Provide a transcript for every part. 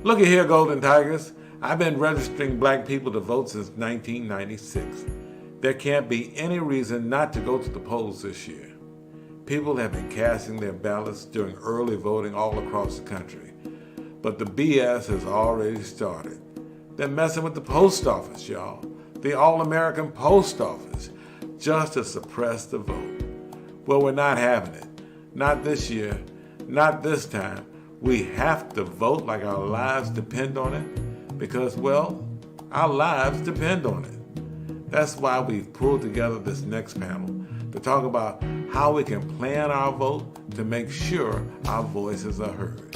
Looky here, Golden Tigers. I've been registering black people to vote since 1996. There can't be any reason not to go to the polls this year. People have been casting their ballots during early voting all across the country. But the BS has already started. They're messing with the post office, y'all. The All-American Post Office, just to suppress the vote. Well, we're not having it. Not this year. Not this time. We have to vote like our lives depend on it because, well, our lives depend on it. That's why we've pulled together this next panel to talk about how we can plan our vote to make sure our voices are heard.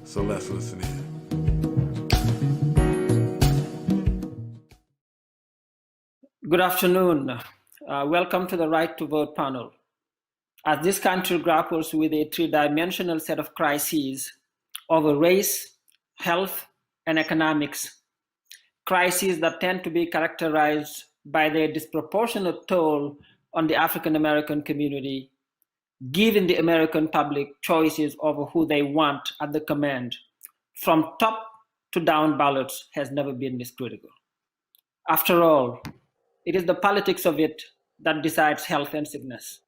So let's listen in. Good afternoon. Welcome to the Right to Vote panel. As this country grapples with a three-dimensional set of crises over race, health, and economics, crises that tend to be characterized by their disproportionate toll on the African American community, giving the American public choices over who they want at the command, from top to down ballots, has never been this critical. After all, it is the politics of it that decides health and sickness.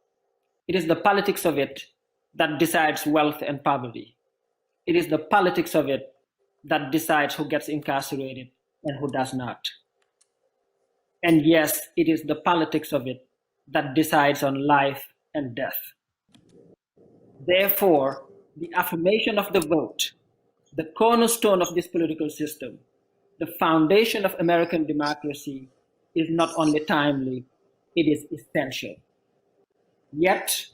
It is the politics of it that decides wealth and poverty. It is the politics of it that decides who gets incarcerated and who does not. And yes, it is the politics of it that decides on life and death. Therefore, the affirmation of the vote, the cornerstone of this political system, the foundation of American democracy, is not only timely, it is essential. Yet,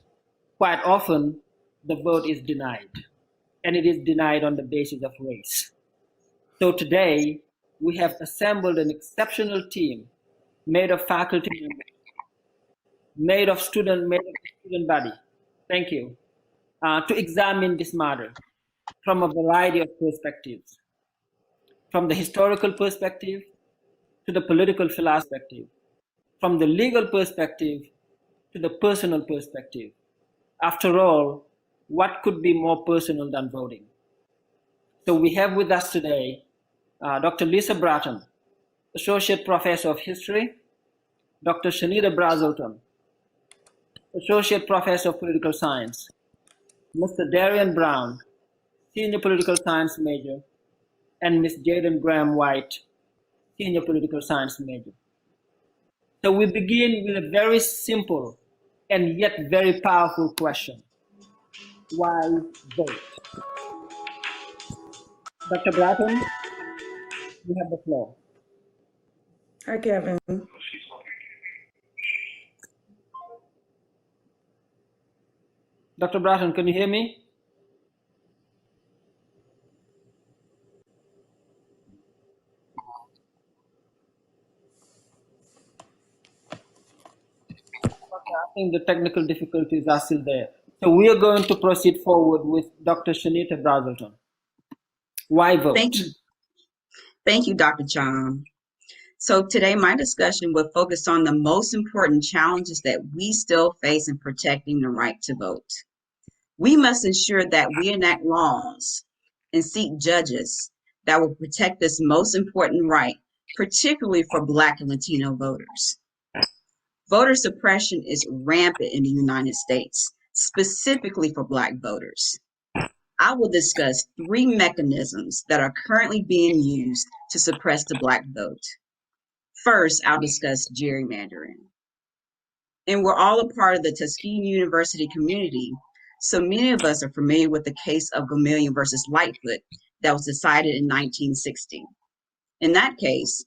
quite often, the vote is denied, and it is denied on the basis of race. So today, we have assembled an exceptional team made of faculty members, made of student body, thank you, to examine this matter from a variety of perspectives, from the historical perspective to the political perspective, from the legal perspective to the personal perspective. After all, what could be more personal than voting? So we have with us today Dr. Lisa Bratton, Associate Professor of History, Dr. Shanita Brazelton, Associate Professor of Political Science, Mr. Darian Brown, Senior Political Science Major, and Ms. Jaden Graham White, Senior Political Science Major. So we begin with a very simple and yet very powerful question. Why vote? Dr. Bratton, you have the floor. Hi, Kevin. Dr. Bratton, can you hear me? I think the technical difficulties are still there. So we are going to proceed forward with Dr. Shanita Brazelton. Why vote? Thank you, Dr. Cham. So today my discussion will focus on the most important challenges that we still face in protecting the right to vote. We must ensure that we enact laws and seek judges that will protect this most important right, particularly for Black and Latino voters. Voter suppression is rampant in the United States, specifically for Black voters. I will discuss 3 mechanisms that are currently being used to suppress the Black vote. First, I'll discuss gerrymandering. And we're all a part of the Tuskegee University community, so many of us are familiar with the case of Gamillion versus Lightfoot that was decided in 1960. In that case,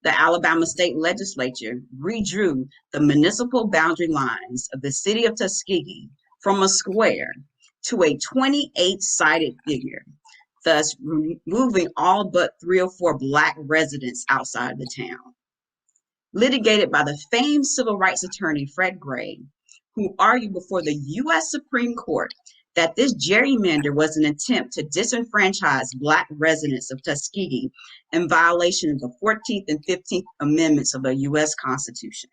the Alabama State Legislature redrew the municipal boundary lines of the city of Tuskegee from a square to a 28-sided figure, thus removing all but 3 or 4 Black residents outside of the town. Litigated by the famed civil rights attorney Fred Gray, who argued before the U.S. Supreme Court that this gerrymander was an attempt to disenfranchise Black residents of Tuskegee in violation of the 14th and 15th Amendments of the U.S. Constitution.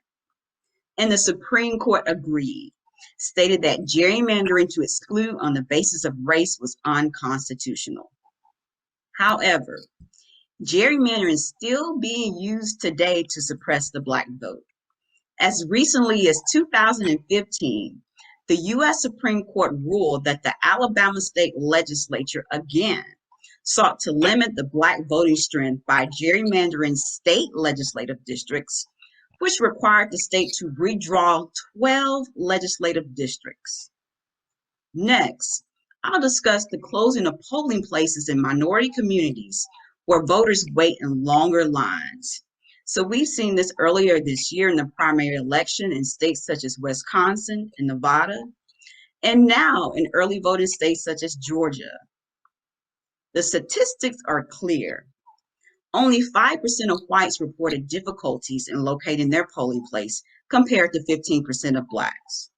And the Supreme Court agreed, stated that gerrymandering to exclude on the basis of race was unconstitutional. However, gerrymandering is still being used today to suppress the Black vote. As recently as 2015, the U.S. Supreme Court ruled that the Alabama state legislature again sought to limit the Black voting strength by gerrymandering state legislative districts, which required the state to redraw 12 legislative districts. Next, I'll discuss the closing of polling places in minority communities where voters wait in longer lines. So we've seen this earlier this year in the primary election in states such as Wisconsin and Nevada, and now in early voting states such as Georgia. The statistics are clear. Only 5% of whites reported difficulties in locating their polling place compared to 15% of Blacks.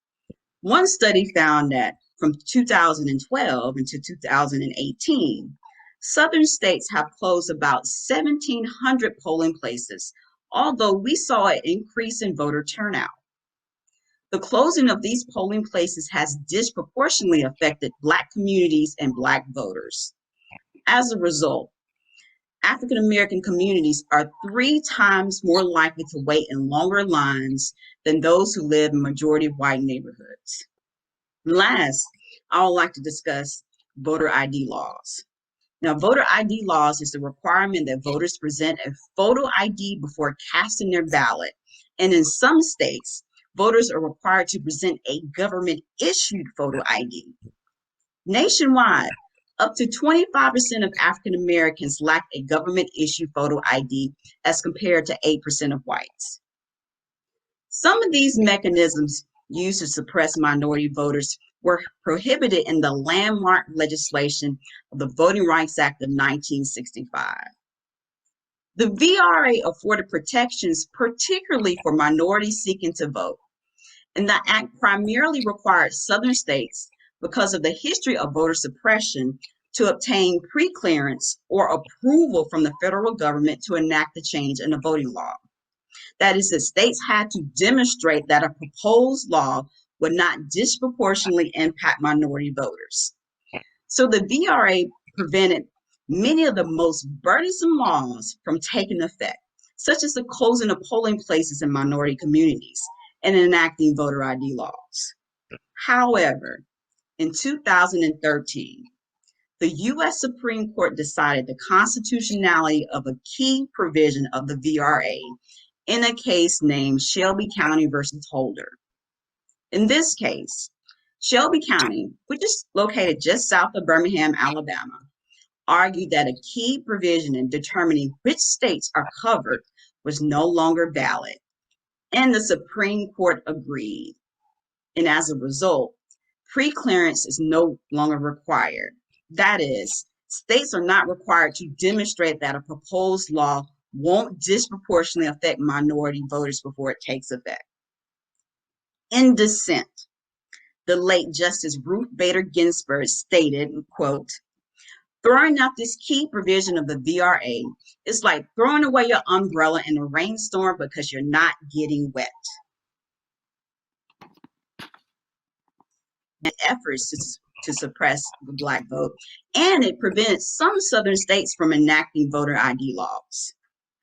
One study found that from 2012 into 2018, Southern states have closed about 1,700 polling places, although we saw an increase in voter turnout. The closing of these polling places has disproportionately affected Black communities and Black voters. As a result, African American communities are 3 times more likely to wait in longer lines than those who live in majority white neighborhoods. Last, I would like to discuss voter ID laws. Now, voter ID laws is the requirement that voters present a photo ID before casting their ballot. And in some states, voters are required to present a government-issued photo ID. Nationwide, up to 25% of African Americans lack a government-issued photo ID as compared to 8% of whites. Some of these mechanisms used to suppress minority voters were prohibited in the landmark legislation of the Voting Rights Act of 1965. The VRA afforded protections particularly for minorities seeking to vote, and the act primarily required Southern states, because of the history of voter suppression, to obtain pre-clearance or approval from the federal government to enact the change in the voting law. That is, the states had to demonstrate that a proposed law would not disproportionately impact minority voters. So the VRA prevented many of the most burdensome laws from taking effect, such as the closing of polling places in minority communities and enacting voter ID laws. However, in 2013, the U.S. Supreme Court decided the constitutionality of a key provision of the VRA in a case named Shelby County versus Holder. In this case, Shelby County, which is located just south of Birmingham, Alabama, argued that a key provision in determining which states are covered was no longer valid, and the Supreme Court agreed. And as a result, pre-clearance is no longer required. That is, states are not required to demonstrate that a proposed law won't disproportionately affect minority voters before it takes effect. In dissent, the late Justice Ruth Bader Ginsburg stated, quote, "Throwing out this key provision of the VRA is like throwing away your umbrella in a rainstorm because you're not getting wet." And efforts to suppress the Black vote, and it prevented some Southern states from enacting voter ID laws.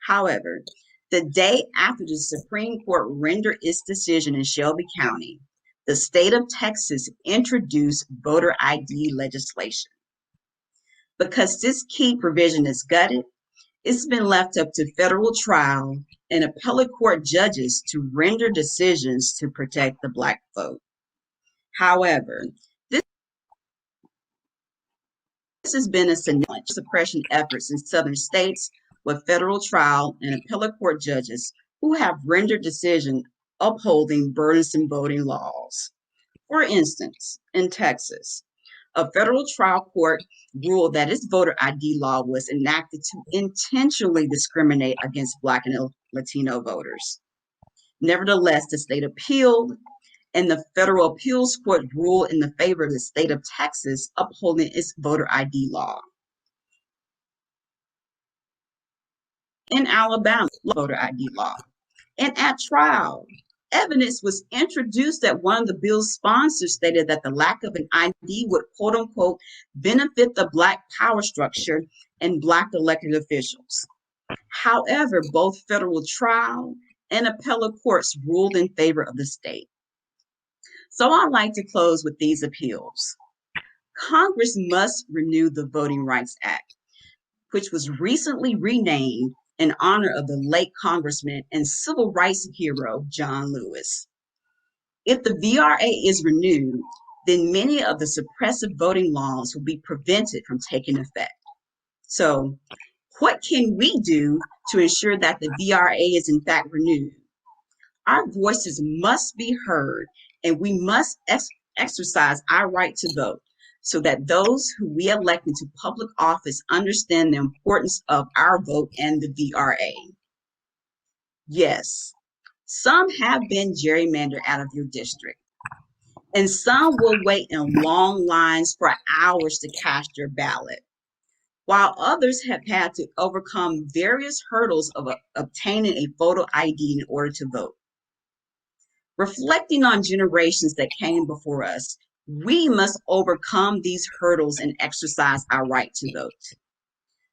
However, the day after the Supreme Court rendered its decision in Shelby County, the state of Texas introduced voter ID legislation. Because this key provision is gutted, it's been left up to federal trial and appellate court judges to render decisions to protect the Black vote. However, this has been a significant suppression efforts in Southern states with federal trial and appellate court judges who have rendered decisions upholding burdensome voting laws. For instance, in Texas, a federal trial court ruled that its voter ID law was enacted to intentionally discriminate against Black and Latino voters. Nevertheless, the state appealed, and the federal appeals court ruled in the favor of the state of Texas, upholding its voter ID law. In Alabama, voter ID law. And at trial, evidence was introduced that one of the bill's sponsors stated that the lack of an ID would, quote unquote, benefit the Black power structure and Black elected officials. However, both federal trial and appellate courts ruled in favor of the state. So I'd like to close with these appeals. Congress must renew the Voting Rights Act, which was recently renamed in honor of the late Congressman and civil rights hero, John Lewis. If the VRA is renewed, then many of the suppressive voting laws will be prevented from taking effect. So, what can we do to ensure that the VRA is in fact renewed? Our voices must be heard, and we must exercise our right to vote so that those who we elect into public office understand the importance of our vote and the VRA. Yes, some have been gerrymandered out of your district, and some will wait in long lines for hours to cast your ballot, while others have had to overcome various hurdles of obtaining a photo ID in order to vote. Reflecting on generations that came before us, we must overcome these hurdles and exercise our right to vote.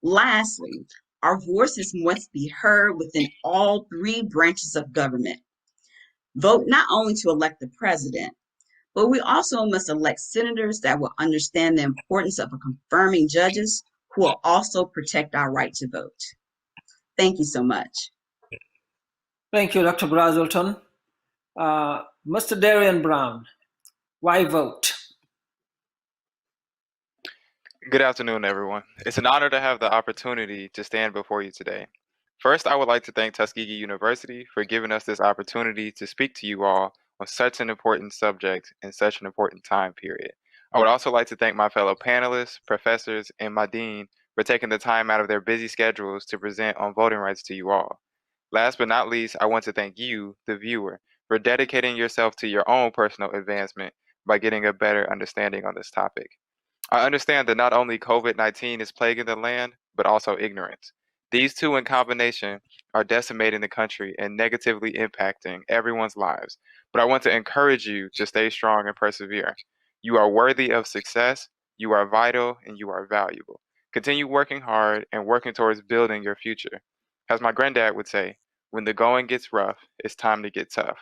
Lastly, our voices must be heard within all three branches of government. Vote not only to elect the president, but we also must elect senators that will understand the importance of confirming judges who will also protect our right to vote. Thank you so much. Thank you, Dr. Brazelton. Mr. Darian Brown, why vote? Good afternoon, everyone. It's an honor to have the opportunity to stand before you today. First, I would like to thank Tuskegee University for giving us this opportunity to speak to you all on such an important subject in such an important time period. I would also like to thank my fellow panelists, professors, and my dean for taking the time out of their busy schedules to present on voting rights to you all. Last but not least, I want to thank you, the viewer, for dedicating yourself to your own personal advancement by getting a better understanding on this topic. I understand that not only COVID-19 is plaguing the land, but also ignorance. These two in combination are decimating the country and negatively impacting everyone's lives. But I want to encourage you to stay strong and persevere. You are worthy of success, you are vital, and you are valuable. Continue working hard and working towards building your future. As my granddad would say, when the going gets rough, it's time to get tough.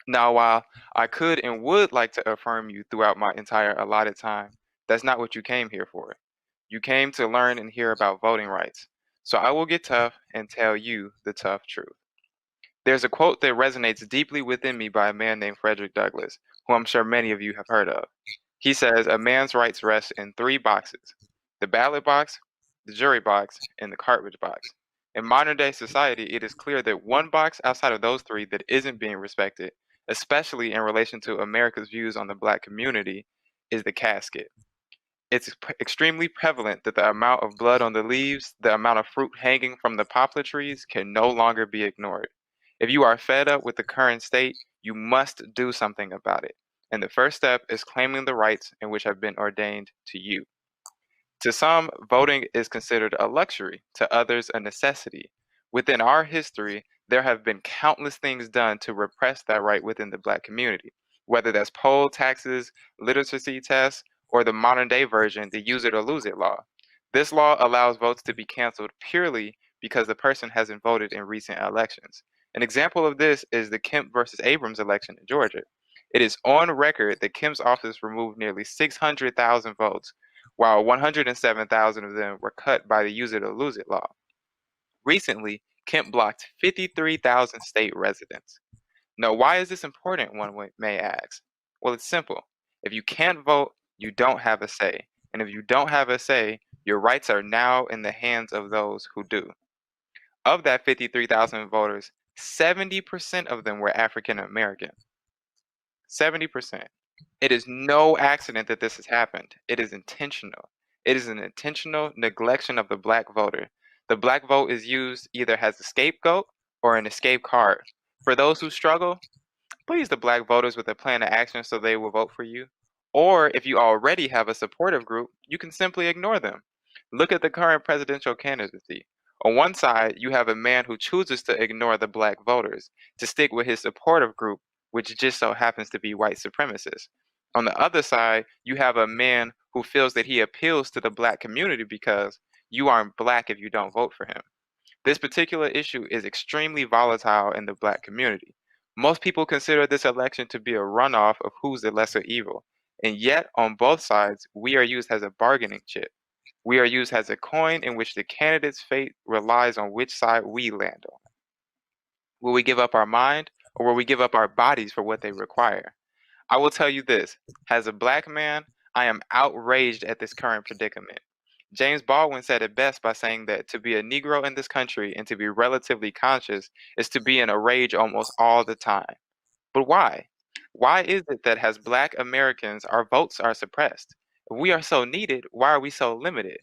Now, while I could and would like to affirm you throughout my entire allotted time, that's not what you came here for. You came to learn and hear about voting rights. So I will get tough and tell you the tough truth. There's a quote that resonates deeply within me by a man named Frederick Douglass, who I'm sure many of you have heard of. He says, "A man's rights rest in three boxes: the ballot box, the jury box, and the cartridge box." In modern day society, it is clear that one box outside of those three that isn't being respected, especially in relation to America's views on the Black community, is the casket. It's extremely prevalent that the amount of blood on the leaves, the amount of fruit hanging from the poplar trees can no longer be ignored. If you are fed up with the current state, you must do something about it. And the first step is claiming the rights in which have been ordained to you. To some, voting is considered a luxury, to others, a necessity. Within our history, there have been countless things done to repress that right within the Black community, whether that's poll taxes, literacy tests, or the modern day version, the use it or lose it law. This law allows votes to be canceled purely because the person hasn't voted in recent elections. An example of this is the Kemp versus Abrams election in Georgia. It is on record that Kemp's office removed nearly 600,000 votes, while 107,000 of them were cut by the use it or lose it law. Recently, Kemp blocked 53,000 state residents. Now, why is this important, one may ask? Well, it's simple. If you can't vote, you don't have a say. And if you don't have a say, your rights are now in the hands of those who do. Of that 53,000 voters, 70% of them were African American. 70%. It is no accident that this has happened. It is intentional. It is an intentional neglection of the Black voter. The Black vote is used either as a scapegoat or an escape card. For those who struggle, please the Black voters with a plan of action so they will vote for you. Or if you already have a supportive group, you can simply ignore them. Look at the current presidential candidacy. On one side, you have a man who chooses to ignore the black voters, to stick with his supportive group, which just so happens to be white supremacists. On the other side, you have a man who feels that he appeals to the black community because you aren't black if you don't vote for him. This particular issue is extremely volatile in the black community. Most people consider this election to be a runoff of who's the lesser evil, and yet on both sides, we are used as a bargaining chip. We are used as a coin in which the candidate's fate relies on which side we land on. Will we give up our mind, or will we give up our bodies for what they require? I will tell you this, as a black man, I am outraged at this current predicament. James Baldwin said it best by saying that to be a Negro in this country and to be relatively conscious is to be in a rage almost all the time. But why? Why is it that as black Americans, our votes are suppressed? If we are so needed, why are we so limited?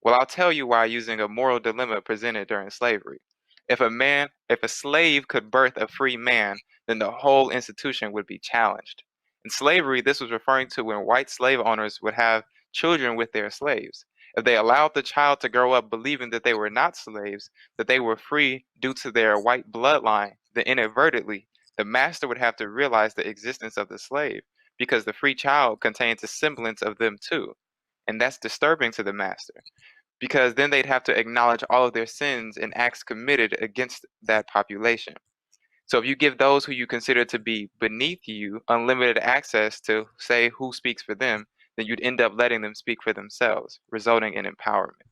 Well, I'll tell you why using a moral dilemma presented during slavery. If a slave could birth a free man, then the whole institution would be challenged. In slavery, this was referring to when white slave owners would have children with their slaves. If they allowed the child to grow up believing that they were not slaves, that they were free due to their white bloodline, then inadvertently, the master would have to realize the existence of the slave because the free child contains a semblance of them too. And that's disturbing to the master because then they'd have to acknowledge all of their sins and acts committed against that population. So if you give those who you consider to be beneath you unlimited access to say who speaks for them, then you'd end up letting them speak for themselves, resulting in empowerment.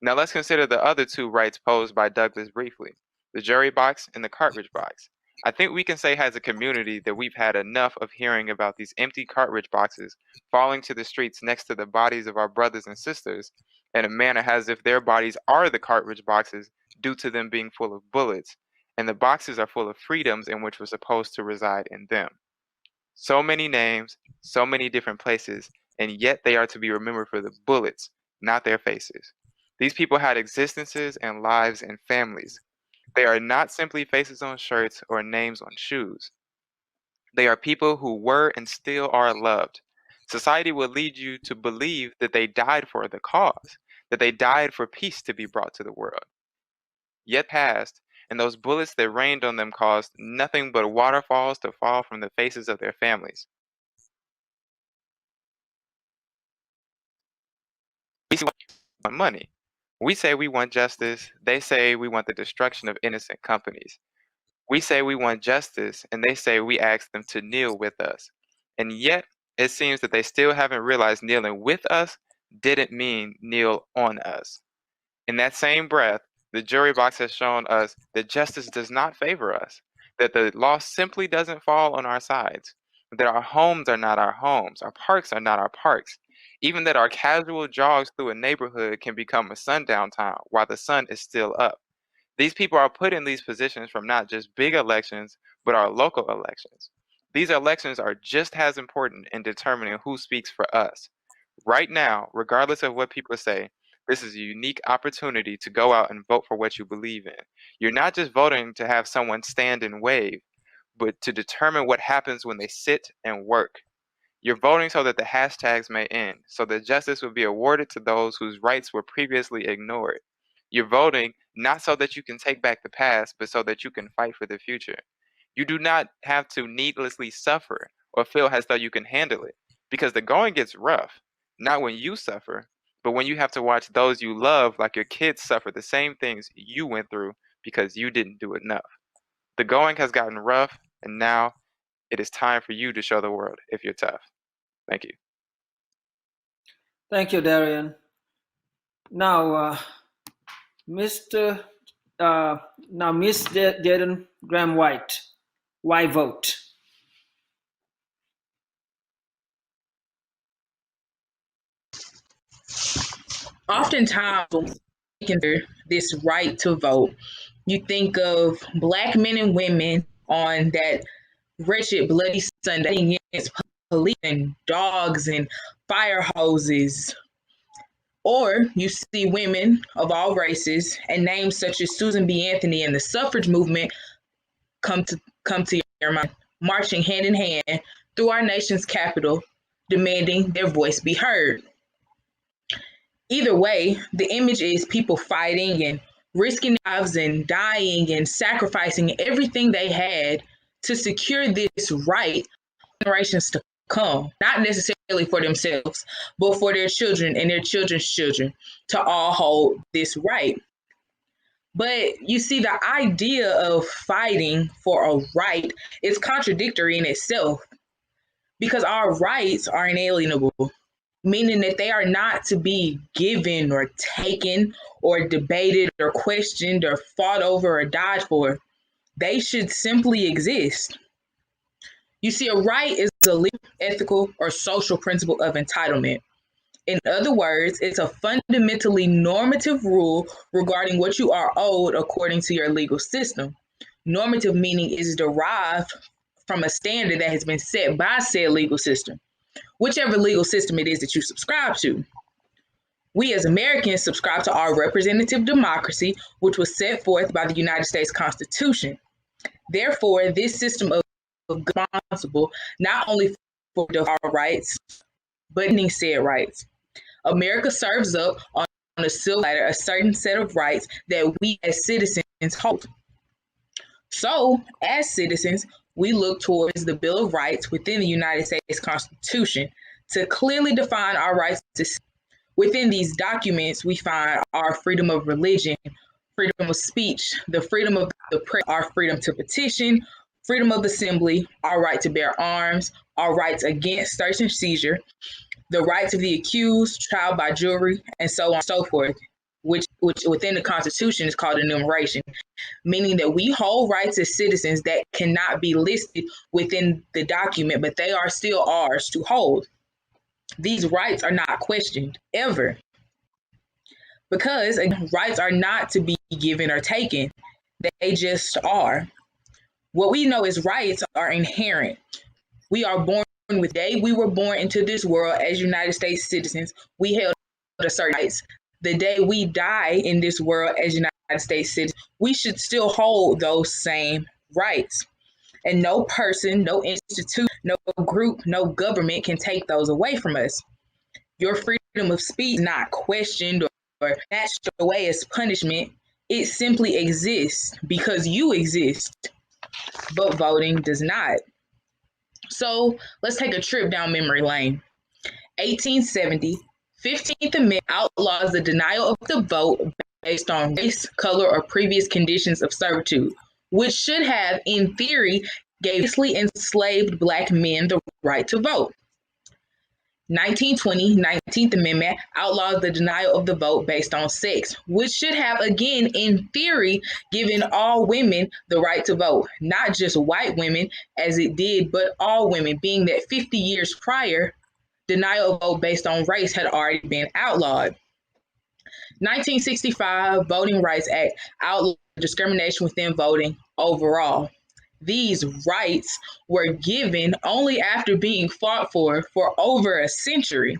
Now let's consider the other two rights posed by Douglas briefly, the jury box and the cartridge box. I think we can say as a community that we've had enough of hearing about these empty cartridge boxes falling to the streets next to the bodies of our brothers and sisters in a manner as if their bodies are the cartridge boxes due to them being full of bullets, and the boxes are full of freedoms in which we're supposed to reside in them. So many names, so many different places, and yet they are to be remembered for the bullets, not their faces. These people had existences and lives and families. They are not simply faces on shirts or names on shoes. They are people who were and still are loved. Society will lead you to believe that they died for the cause, that they died for peace to be brought to the world. Yet passed, and those bullets that rained on them caused nothing but waterfalls to fall from the faces of their families. We say we want money. We say we want justice. They say we want the destruction of innocent companies. We say we want justice, and they say we ask them to kneel with us. And yet, it seems that they still haven't realized kneeling with us didn't mean kneel on us. In that same breath, the jury box has shown us that justice does not favor us, that the law simply doesn't fall on our sides, that our homes are not our homes, our parks are not our parks, even that our casual jogs through a neighborhood can become a sundown town while the sun is still up. These people are put in these positions from not just big elections, but our local elections. These elections are just as important in determining who speaks for us. Right now, regardless of what people say, this is a unique opportunity to go out and vote for what you believe in. You're not just voting to have someone stand and wave, but to determine what happens when they sit and work. You're voting so that the hashtags may end, so that justice will be awarded to those whose rights were previously ignored. You're voting not so that you can take back the past, but so that you can fight for the future. You do not have to needlessly suffer or feel as though you can handle it, because the going gets rough, not when you suffer, but when you have to watch those you love, like your kids, suffer the same things you went through because you didn't do enough. The going has gotten rough, and now it is time for you to show the world if you're tough. Thank you. Thank you, Darian. Now, Mr. Miss Jaden Graham White, why vote? Oftentimes, when we consider this right to vote, you think of Black men and women on that wretched, bloody Sunday against police and dogs and fire hoses. Or you see women of all races and names such as Susan B. Anthony and the suffrage movement come to your mind, marching hand in hand through our nation's capital, demanding their voice be heard. Either way, the image is people fighting and risking lives and dying and sacrificing everything they had to secure this right for generations to come, not necessarily for themselves, but for their children and their children's children to all hold this right. But you see, the idea of fighting for a right is contradictory in itself because our rights are inalienable, meaning that they are not to be given or taken or debated or questioned or fought over or died for. They should simply exist. You see, a right is a legal, ethical, or social principle of entitlement. In other words, it's a fundamentally normative rule regarding what you are owed according to your legal system. Normative meaning is derived from a standard that has been set by said legal system, whichever legal system it is that you subscribe to. We as Americans subscribe to our representative democracy, which was set forth by the United States Constitution. Therefore, this system of responsible not only for our rights, but in said rights. America serves up on a silver platter a certain set of rights that we as citizens hold. So, as citizens, we look towards the Bill of Rights within the United States Constitution to clearly define our rights. Within these documents, we find our freedom of religion, freedom of speech, the freedom of the press, our freedom to petition, freedom of assembly, our right to bear arms, our rights against search and seizure, the rights of the accused, trial by jury, and so on and so forth, which within the Constitution is called enumeration, meaning that we hold rights as citizens that cannot be listed within the document, but they are still ours to hold. These rights are not questioned, ever. Because rights are not to be given or taken. They just are. What we know as rights are inherent. We are born with the day we were born into this world as United States citizens. We held a certain rights. The day we die in this world as United States citizens, we should still hold those same rights. And no person, no institute, no group, no government can take those away from us. Your freedom of speech is not questioned or snatched away as punishment. It simply exists because you exist, but voting does not. So let's take a trip down memory lane. 1870, 15th Amendment outlaws the denial of the vote based on race, color, or previous conditions of servitude, which should have, in theory, gave enslaved Black men the right to vote. 1920, 19th Amendment outlaws the denial of the vote based on sex, which should have, again, in theory, given all women the right to vote, not just white women as it did, but all women, being that 50 years prior, denial of vote based on race had already been outlawed. 1965 Voting Rights Act outlawed discrimination within voting overall. These rights were given only after being fought for over a century.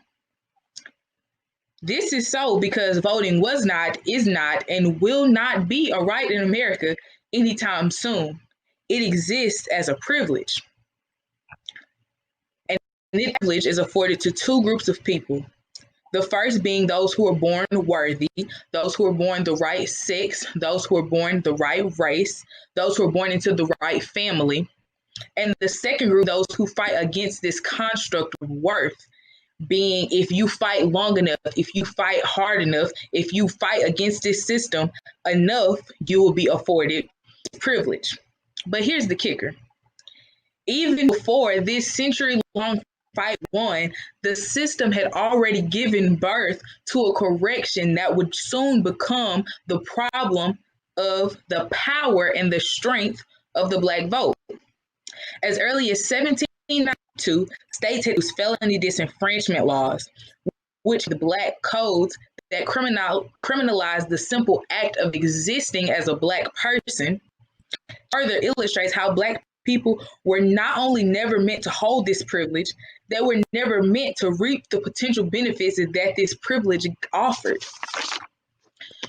This is so because voting was not, is not, and will not be a right in America anytime soon. It exists as a privilege. And this privilege is afforded to two groups of people. The first being those who are born worthy, those who are born the right sex, those who are born the right race, those who are born into the right family. And the second group, those who fight against this construct of worth, being if you fight long enough, if you fight hard enough, if you fight against this system enough, you will be afforded privilege. But here's the kicker. Even before this century-long fight won, the system had already given birth to a correction that would soon become the problem of the power and the strength of the Black vote. As early as 1792, states had used felony disenfranchisement laws, which the Black codes that criminalized the simple act of existing as a Black person, further illustrates how Black people were not only never meant to hold this privilege, they were never meant to reap the potential benefits that this privilege offered.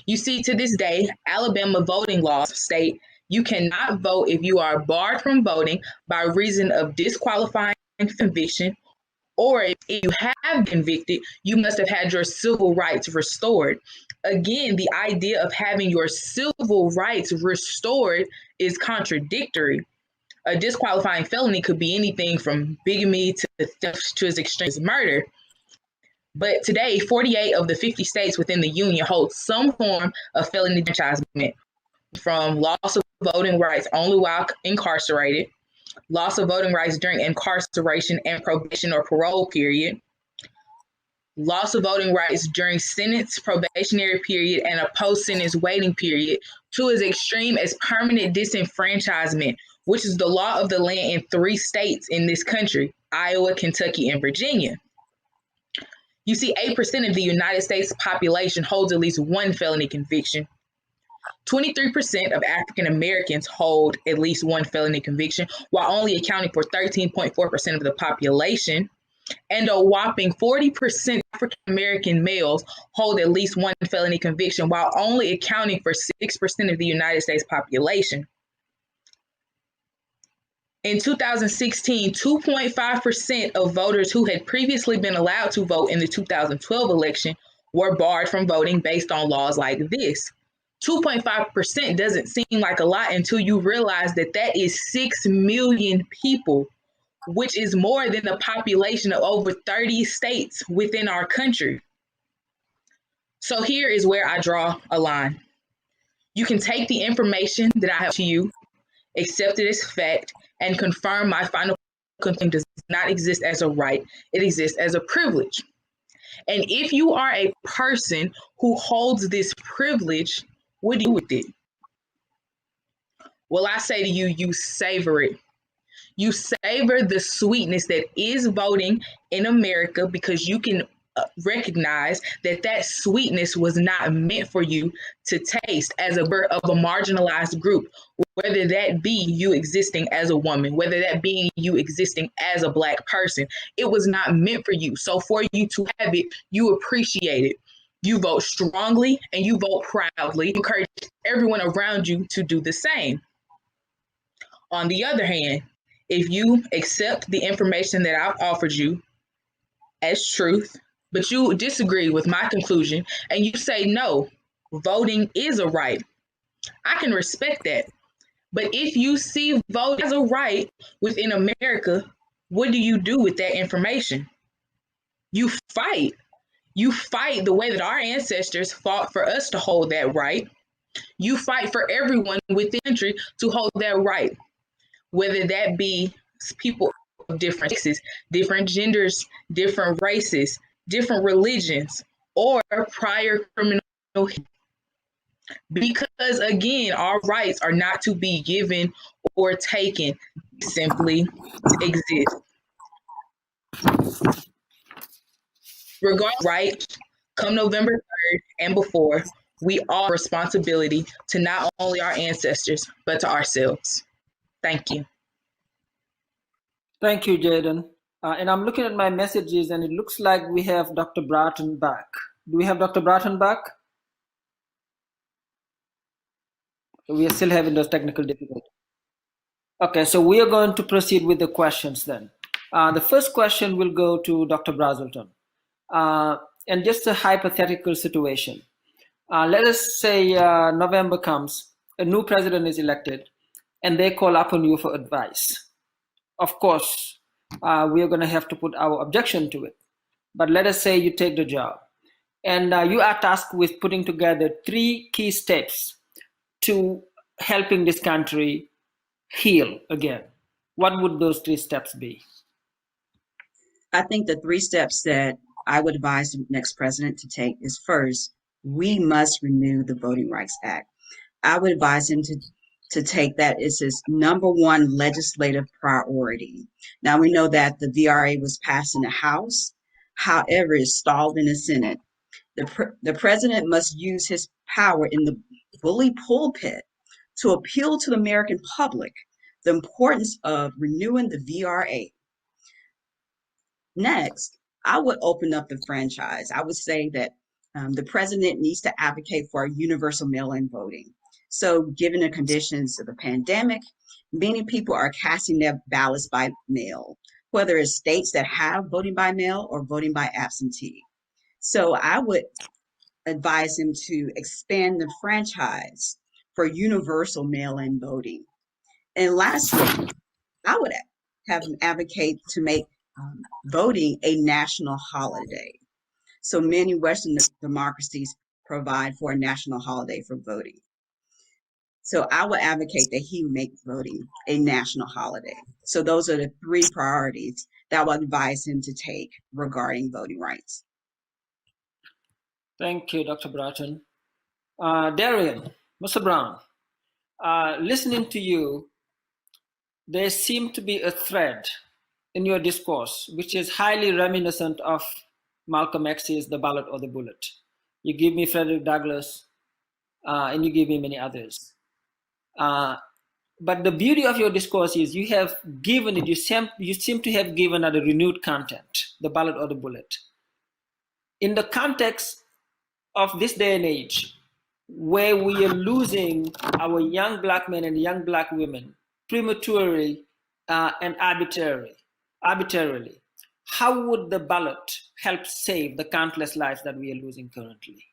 You see, to this day, Alabama voting laws state you cannot vote if you are barred from voting by reason of disqualifying conviction Or if you have been convicted, you must have had your civil rights restored. Again, the idea of having your civil rights restored is contradictory. A disqualifying felony could be anything from bigamy to theft to as extreme as murder. But today, 48 of the 50 states within the union hold some form of felony disenfranchisement, from loss of voting rights only while incarcerated, loss of voting rights during incarceration and probation or parole period, loss of voting rights during sentence, probationary period, and a post-sentence waiting period, to as extreme as permanent disenfranchisement, which is the law of the land in 3 states in this country: Iowa, Kentucky, and Virginia. You see, 8% of the United States population holds at least one felony conviction. 23% of African Americans hold at least one felony conviction, while only accounting for 13.4% of the population. And a whopping 40% of African American males hold at least one felony conviction, while only accounting for 6% of the United States population. In 2016, 2.5% of voters who had previously been allowed to vote in the 2012 election were barred from voting based on laws like this. 2.5% doesn't seem like a lot until you realize that that is 6 million people, which is more than the population of over 30 states within our country. So here is where I draw a line. You can take the information that I have to you, accept it as fact, and confirm my final conclusion does not exist as a right, it exists as a privilege. And if you are a person who holds this privilege, what do you do with it? Well, I say to you, you savor it. You savor the sweetness that is voting in America, because you can recognize that that sweetness was not meant for you to taste as a bird of a marginalized group, whether that be you existing as a woman, whether that be you existing as a Black person. It was not meant for you. So for you to have it, you appreciate it. You vote strongly and you vote proudly. You encourage everyone around you to do the same. On the other hand, if you accept the information that I've offered you as truth, but you disagree with my conclusion and you say, no, voting is a right, I can respect that. But if you see voting as a right within America, what do you do with that information? You fight. You fight the way that our ancestors fought for us to hold that right. You fight for everyone within the country to hold that right, whether that be people of different sexes, different genders, different races, different religions, or prior criminal history. Because again, our rights are not to be given or taken, simply exist. Regardless, right, come November 3rd and before, we all have responsibility to not only our ancestors, but to ourselves. Thank you. Thank you, Jaden. And I'm looking at my messages, and it looks like we have Dr. Bratton back. Do we have Dr. Bratton back? We are still having those technical difficulties. Okay, so we are going to proceed with the questions then. The first question will go to Dr. Brazelton. And just a hypothetical situation. Let us say November comes, a new president is elected, and they call upon you for advice. Of course, we are going to have to put our objection to it. But let us say you take the job, and you are tasked with putting together 3 key steps to helping this country heal again. What would those 3 steps be? I think the 3 steps that I would advise the next president to take is, first, we must renew the Voting Rights Act. I would advise him to take that as his number 1 legislative priority. Now, we know that the VRA was passed in the House, however, it's stalled in the Senate. The president must use his power in the bully pulpit to appeal to the American public the importance of renewing the VRA. Next, I would open up the franchise. I would say that the president needs to advocate for universal mail-in voting. So given the conditions of the pandemic, many people are casting their ballots by mail. whether it's states that have voting by mail or voting by absentee. So I would advise him to expand the franchise for universal mail-in voting. And lastly, I would have him advocate to make voting a national holiday. So many Western democracies provide for a national holiday for voting. So I would advocate that he make voting a national holiday. So those are the three priorities that I would advise him to take regarding voting rights. Thank you, Dr. Bratton. Darian, Mr. Brown, listening to you, there seemed to be a thread in your discourse which is highly reminiscent of Malcolm X's The Ballot or the Bullet. You give me Frederick Douglass, and you give me many others. But the beauty of your discourse is you have given it, you seem to have given it a renewed content, the ballot or the bullet. In the context of this day and age, where we are losing our young Black men and young Black women prematurely and arbitrarily, how would the ballot help save the countless lives that we are losing currently?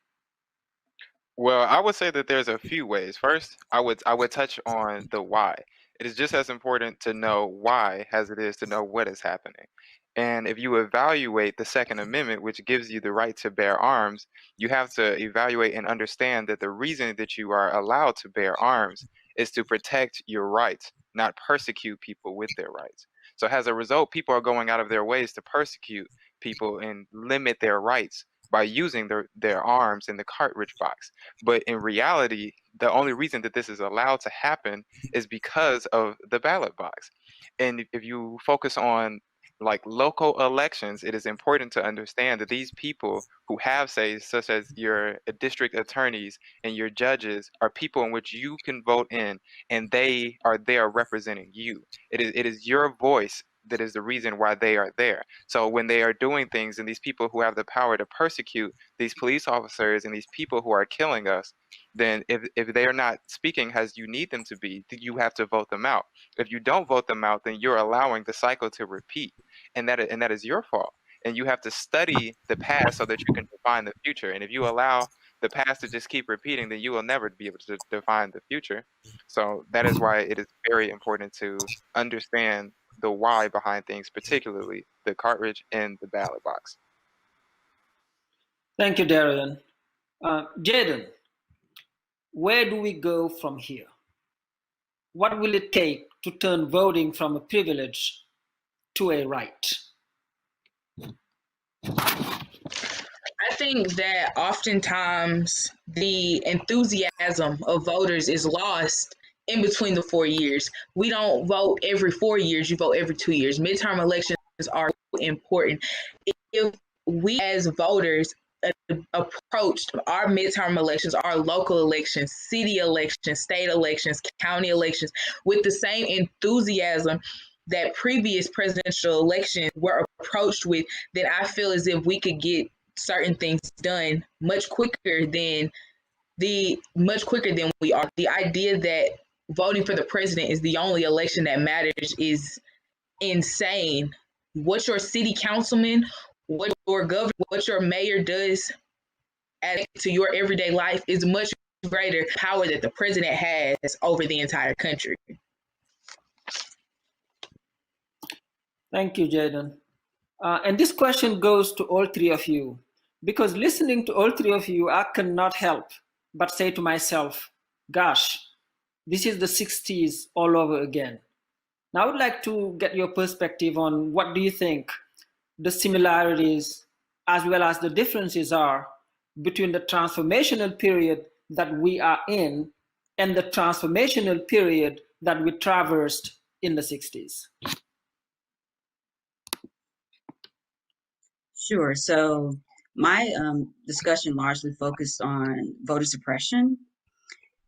Well, I would say that there's a few ways. First, I would touch on the why. It is just as important to know why as it is to know what is happening. And if you evaluate the Second Amendment, which gives you the right to bear arms, you have to evaluate and understand that the reason that you are allowed to bear arms is to protect your rights, not persecute people with their rights. So as a result, people are going out of their ways to persecute people and limit their rights by using their arms in the cartridge box. But in reality, the only reason that this is allowed to happen is because of the ballot box. And if you focus on like local elections, it is important to understand that these people who have say, such as your district attorneys and your judges, are people in which you can vote in, and they are there representing you. It is your voice that is the reason why they are there. So when they are doing things, and these people who have the power to persecute these police officers and these people who are killing us, then if they are not speaking as you need them to be, then you have to vote them out. If you don't vote them out, then you're allowing the cycle to repeat, and that is your fault. And you have to study the past so that you can define the future. And if you allow the past to just keep repeating, then you will never be able to define the future. So that is why it is very important to understand the why behind things, particularly the cartridge and the ballot box. Thank you, Darian. Jaden, where do we go from here? What will it take to turn voting from a privilege to a right? I think that oftentimes the enthusiasm of voters is lost in between the 4 years. We don't vote every 4 years, you vote every 2 years. Midterm elections are important. If we as voters approached our midterm elections, our local elections, city elections, state elections, county elections with the same enthusiasm that previous presidential elections were approached with, then I feel as if we could get certain things done much quicker than we are. The idea that voting for the president is the only election that matters is insane. What your city councilman, what your governor, what your mayor does add to your everyday life is much greater power that the president has over the entire country. Thank you, Jaden. And this question goes to all three of you, because listening to all three of you, I cannot help but say to myself, gosh, this is the 60s all over again. Now I would like to get your perspective on what do you think the similarities as well as the differences are between the transformational period that we are in and the transformational period that we traversed in the 60s. Sure. So my discussion largely focused on voter suppression.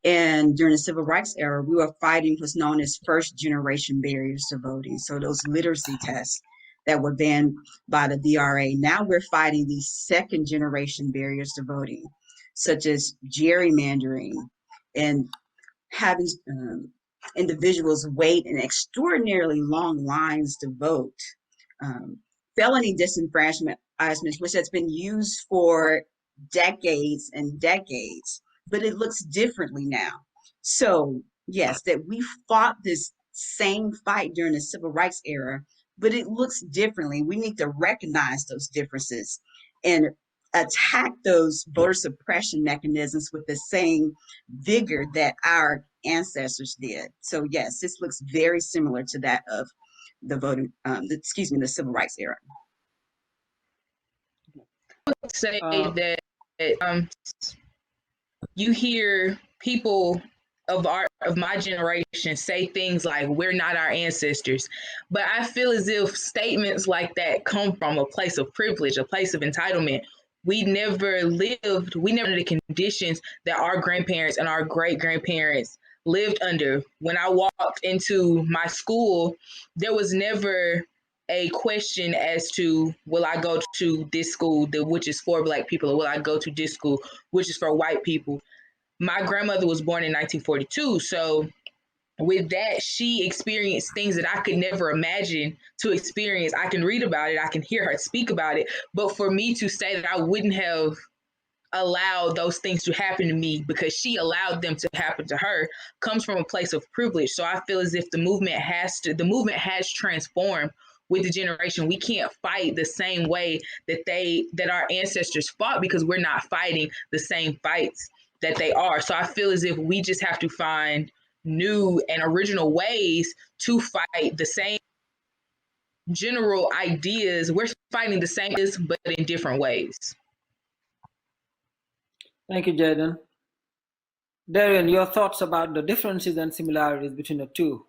And during the civil rights era, we were fighting what's known as first generation barriers to voting. So those literacy tests that were banned by the VRA. Now we're fighting these second generation barriers to voting, such as gerrymandering and having individuals wait in extraordinarily long lines to vote felony disenfranchisement, which has been used for decades and decades, but it looks differently now. So, yes, that we fought this same fight during the civil rights era, but it looks differently. We need to recognize those differences and attack those voter suppression mechanisms with the same vigor that our ancestors did. So, yes, this looks very similar to that of the the civil rights era. Say Uh, that you hear people of my generation say things like we're not our ancestors, but I feel as if statements like that come from a place of privilege, a place of entitlement. We never lived the conditions that our grandparents and our great grandparents lived under. When I walked into my school, there was never a question as to will I go to this school which is for Black people, or will I go to this school which is for white people. My grandmother was born in 1942, so with that, she experienced things that I could never imagine to experience. I can read about it, I can hear her speak about it, but for me to say that I wouldn't have allowed those things to happen to me because she allowed them to happen to her comes from a place of privilege. So I feel as if the movement has transformed with the generation. We can't fight the same way that our ancestors fought because we're not fighting the same fights that they are. So I feel as if we just have to find new and original ways to fight the same general ideas. We're fighting the same, but in different ways. Thank you, Jaden. Darian, your thoughts about the differences and similarities between the two?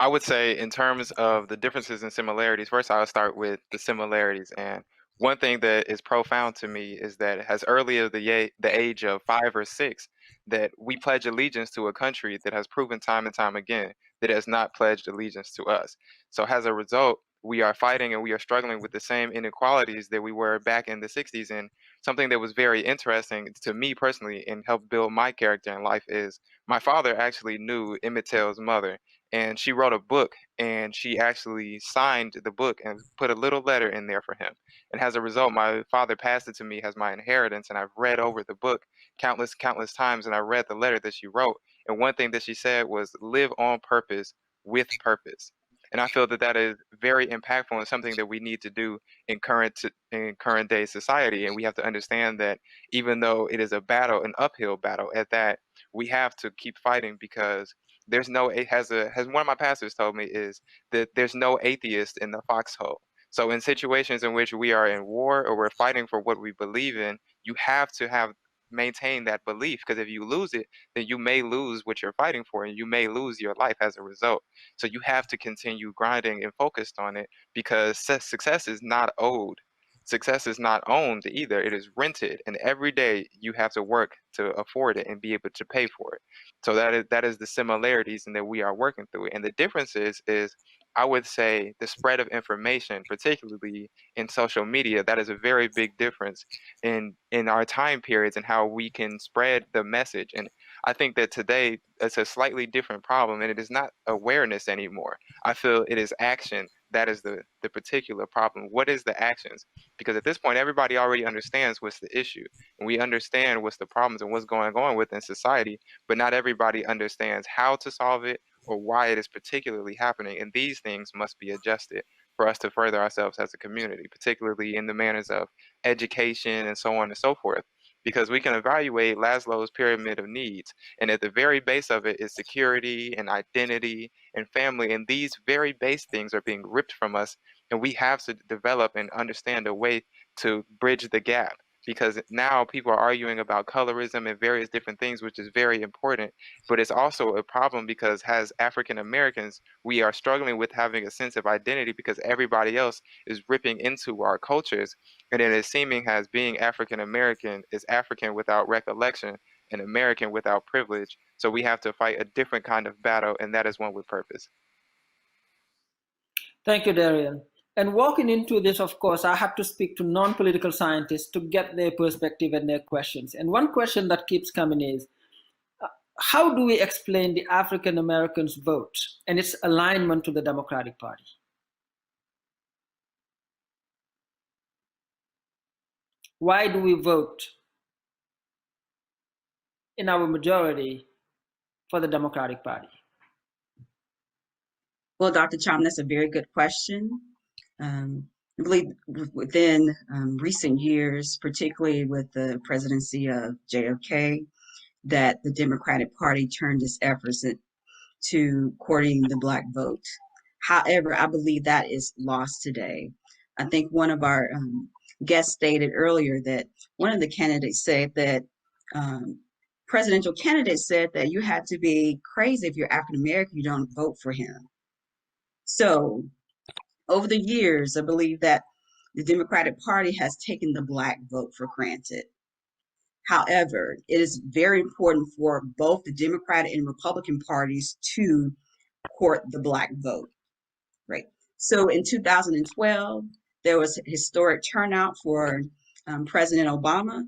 I would say, in terms of the differences and similarities, first I'll start with the similarities. And one thing that is profound to me is that as early as the age of 5 or 6, that we pledge allegiance to a country that has proven time and time again that it has not pledged allegiance to us. So as a result, we are fighting and we are struggling with the same inequalities that we were back in the 60s. And something that was very interesting to me personally and helped build my character in life is my father actually knew Emmett Till's mother, and she wrote a book, and she actually signed the book and put a little letter in there for him. And as a result, my father passed it to me as my inheritance, and I've read over the book countless times, and I read the letter that she wrote. And one thing that she said was, live on purpose with purpose. And I feel that that is very impactful and something that we need to do in current day society. And we have to understand that even though it is a battle, an uphill battle at that, we have to keep fighting, because there's no, as one of my pastors told me, is that there's no atheist in the foxhole. So in situations in which we are in war or we're fighting for what we believe in, you have to maintain that belief, because if you lose it, then you may lose what you're fighting for, and you may lose your life as a result. So you have to continue grinding and focused on it, because success is not owed. Success is not owned either. It is rented, and every day you have to work to afford it and be able to pay for it. So that is the similarities, and that we are working through it. And the differences is, I would say, the spread of information, particularly in social media. That is a very big difference in our time periods and how we can spread the message. And I think that today it's a slightly different problem, and it is not awareness anymore. I feel it is action that is the particular problem. What is the actions? Because at this point, everybody already understands what's the issue, and we understand what's the problems and what's going on within society, but not everybody understands how to solve it or why it is particularly happening. And these things must be adjusted for us to further ourselves as a community, particularly in the manners of education and so on and so forth. Because we can evaluate Maslow's pyramid of needs, and at the very base of it is security and identity and family. And these very base things are being ripped from us, and we have to develop and understand a way to bridge the gap. Because now people are arguing about colorism and various different things, which is very important. But it's also a problem because as African Americans, we are struggling with having a sense of identity, because everybody else is ripping into our cultures. And it is seeming as being African American is African without recollection and American without privilege. So we have to fight a different kind of battle, and that is one with purpose. Thank you, Darian. And walking into this, of course, I have to speak to non-political scientists to get their perspective and their questions. And one question that keeps coming is, how do we explain the African Americans' vote and its alignment to the Democratic Party? Why do we vote in our majority for the Democratic Party? Well, Dr. Chom, that's a very good question. I believe within recent years, particularly with the presidency of JFK, that the Democratic Party turned its efforts to courting the Black vote. However, I believe that is lost today. I think one of our guests stated earlier that one of the candidates said that presidential candidates said that you had to be crazy if you're African American, you don't vote for him. So over the years, I believe that the Democratic Party has taken the Black vote for granted. However, it is very important for both the Democratic and Republican parties to court the Black vote, right? So in 2012, there was a historic turnout for President Obama,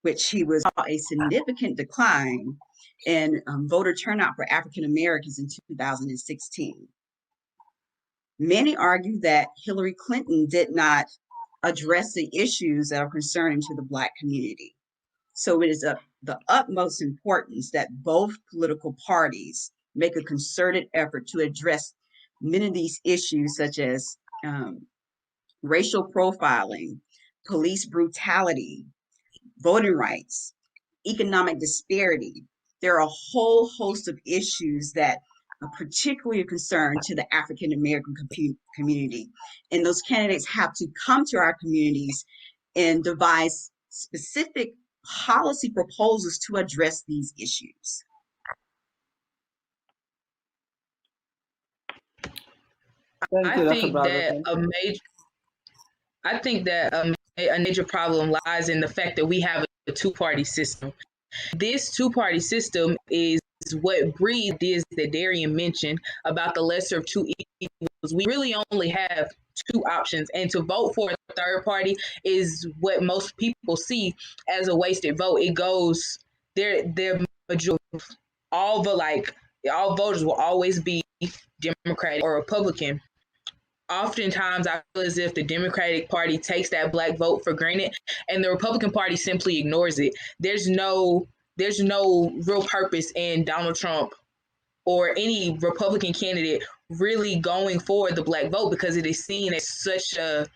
which he was a significant decline in voter turnout for African Americans in 2016. Many argue that Hillary Clinton did not address the issues that are concerning to the Black community. So it is of the utmost importance that both political parties make a concerted effort to address many of these issues, such as racial profiling, police brutality, voting rights, economic disparity. There are a whole host of issues that are particularly concerned to the African American community. And those candidates have to come to our communities and devise specific policy proposals to address these issues. Thank you, I Dr. think that Brotherton. a major problem lies in the fact that we have a two-party system. This two-party system is what breeds this that Darian mentioned about the lesser of two evils. We really only have two options, and to vote for a third party is what most people see as a wasted vote. It goes their majority, all voters will always be Democratic or Republican. Oftentimes I feel as if the Democratic Party takes that Black vote for granted and the Republican Party simply ignores it. There's no real purpose in Donald Trump or any Republican candidate really going for the Black vote, because it is seen as such a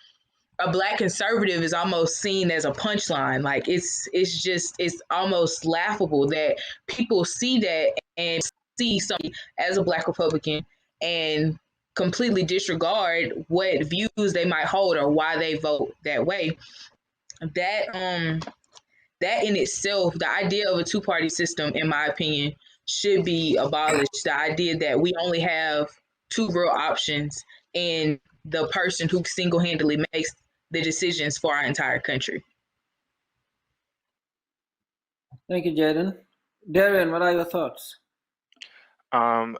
Black conservative is almost seen as a punchline. Like it's almost laughable that people see that and see somebody as a Black Republican and completely disregard what views they might hold or why they vote that way. That that in itself, the idea of a two-party system, in my opinion, should be abolished. The idea that we only have two real options and the person who single-handedly makes the decisions for our entire country. Thank you, Jaden. Darian, what are your thoughts? Um,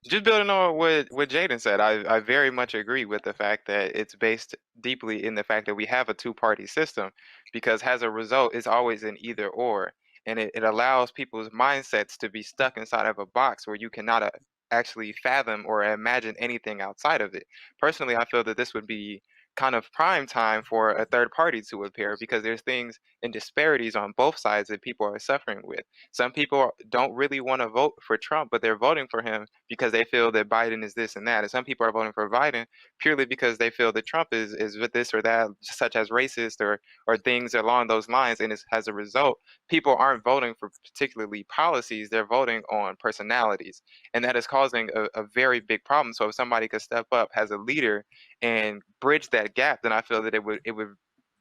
just building on what Jaden said, I very much agree with the fact that it's based deeply in the fact that we have a two-party system, because as a result, it's always an either or. And it allows people's mindsets to be stuck inside of a box where you cannot actually fathom or imagine anything outside of it. Personally, I feel that this would be kind of prime time for a third party to appear, because there's things and disparities on both sides that people are suffering with. Some people don't really want to vote for Trump, but they're voting for him because they feel that Biden is this and that. And some people are voting for Biden purely because they feel that Trump is with this or that, such as racist or things along those lines. And as a result, people aren't voting for particularly policies, they're voting on personalities. And that is causing a very big problem. So if somebody could step up as a leader and bridge that gap, then I feel that it would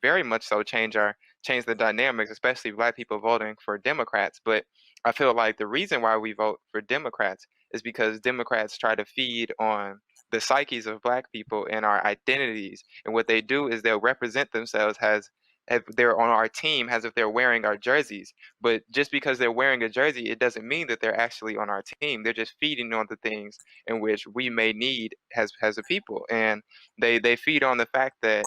very much so change the dynamics, especially Black people voting for Democrats. But I feel like the reason why we vote for Democrats is because Democrats try to feed on the psyches of Black people and our identities. And what they do is they'll represent themselves as if they're on our team, as if they're wearing our jerseys. But just because they're wearing a jersey, it doesn't mean that they're actually on our team. They're just feeding on the things in which we may need as a people. And they feed on the fact that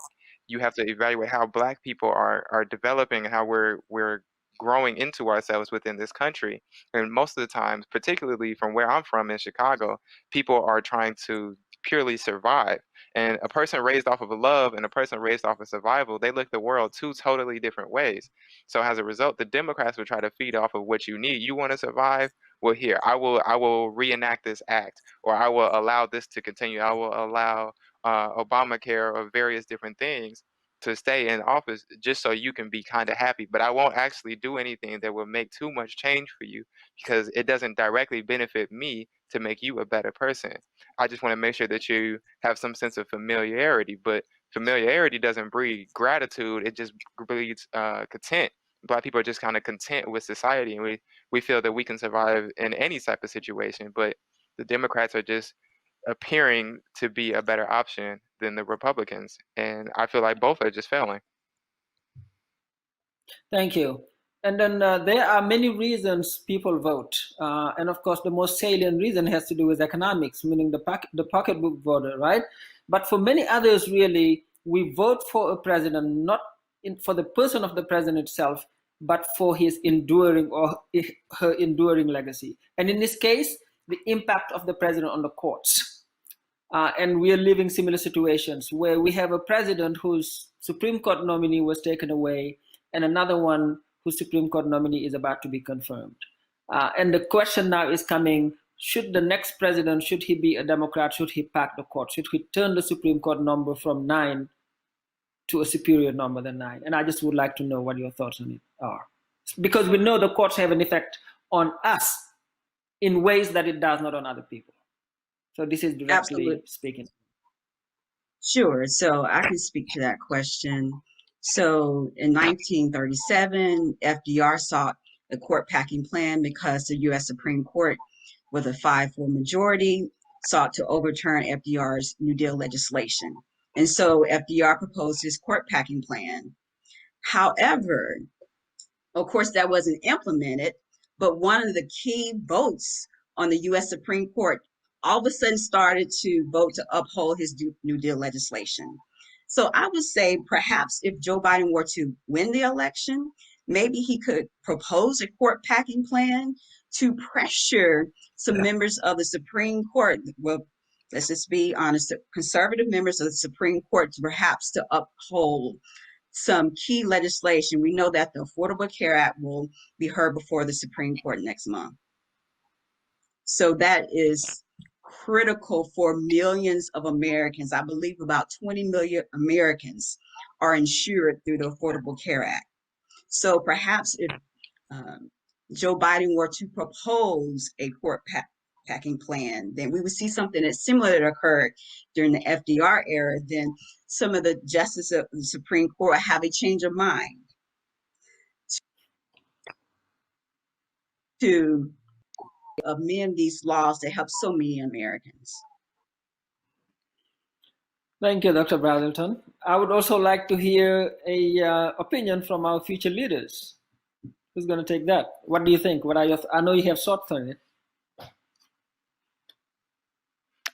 you have to evaluate how Black people are developing and how we're growing into ourselves within this country. And most of the times, particularly from where I'm from in Chicago, people are trying to purely survive. And a person raised off of love and a person raised off of survival, they look the world two totally different ways. So as a result, the Democrats will try to feed off of what you need. You want to survive? Well, here, I will reenact this act, or I will allow this to continue. I will allow Obamacare or various different things to stay in office just so you can be kind of happy. But I won't actually do anything that will make too much change for you because it doesn't directly benefit me to make you a better person. I just want to make sure that you have some sense of familiarity, but familiarity doesn't breed gratitude. It just breeds content. Black people are just kind of content with society, and we feel that we can survive in any type of situation. But the Democrats are just appearing to be a better option than the Republicans, and I feel like both are just failing. Thank you. And then there are many reasons people vote. And of course, the most salient reason has to do with economics, meaning the pocketbook voter, right? But for many others, really, we vote for a president not for the person of the president itself, but for his enduring or her enduring legacy. And in this case, the impact of the president on the courts. And we are living similar situations where we have a president whose Supreme Court nominee was taken away and another one whose Supreme Court nominee is about to be confirmed. And the question now is coming, should the next president, should he be a Democrat, should he pack the court? Should he turn the Supreme Court number from 9 to a superior number than 9? And I just would like to know what your thoughts on it are. Because we know the courts have an effect on us in ways that it does not on other people. So this is directly speaking. Sure. So I can speak to that question. So in 1937, FDR sought a court packing plan because the U.S. Supreme Court, with a 5-4 majority, sought to overturn FDR's New Deal legislation. And so FDR proposed his court packing plan. However, of course, that wasn't implemented, but one of the key votes on the U.S. Supreme Court all of a sudden started to vote to uphold his New Deal legislation. So I would say perhaps if Joe Biden were to win the election, maybe he could propose a court packing plan to pressure some members of the Supreme Court. Well, let's just be honest, conservative members of the Supreme Court to perhaps to uphold some key legislation. We know that the Affordable Care Act will be heard before the Supreme Court next month. So that is critical for millions of Americans. I believe about 20 million Americans are insured through the Affordable Care Act. So perhaps if Joe Biden were to propose a court packing plan, then we would see something that's similar that occurred during the FDR era. Then some of the justices of the Supreme Court have a change of mind to amend these laws that help so many Americans. Thank you, Dr. Brazelton. I would also like to hear a opinion from our future leaders. Who's going to take that? What do you think? What are your? I know you have thoughts on it.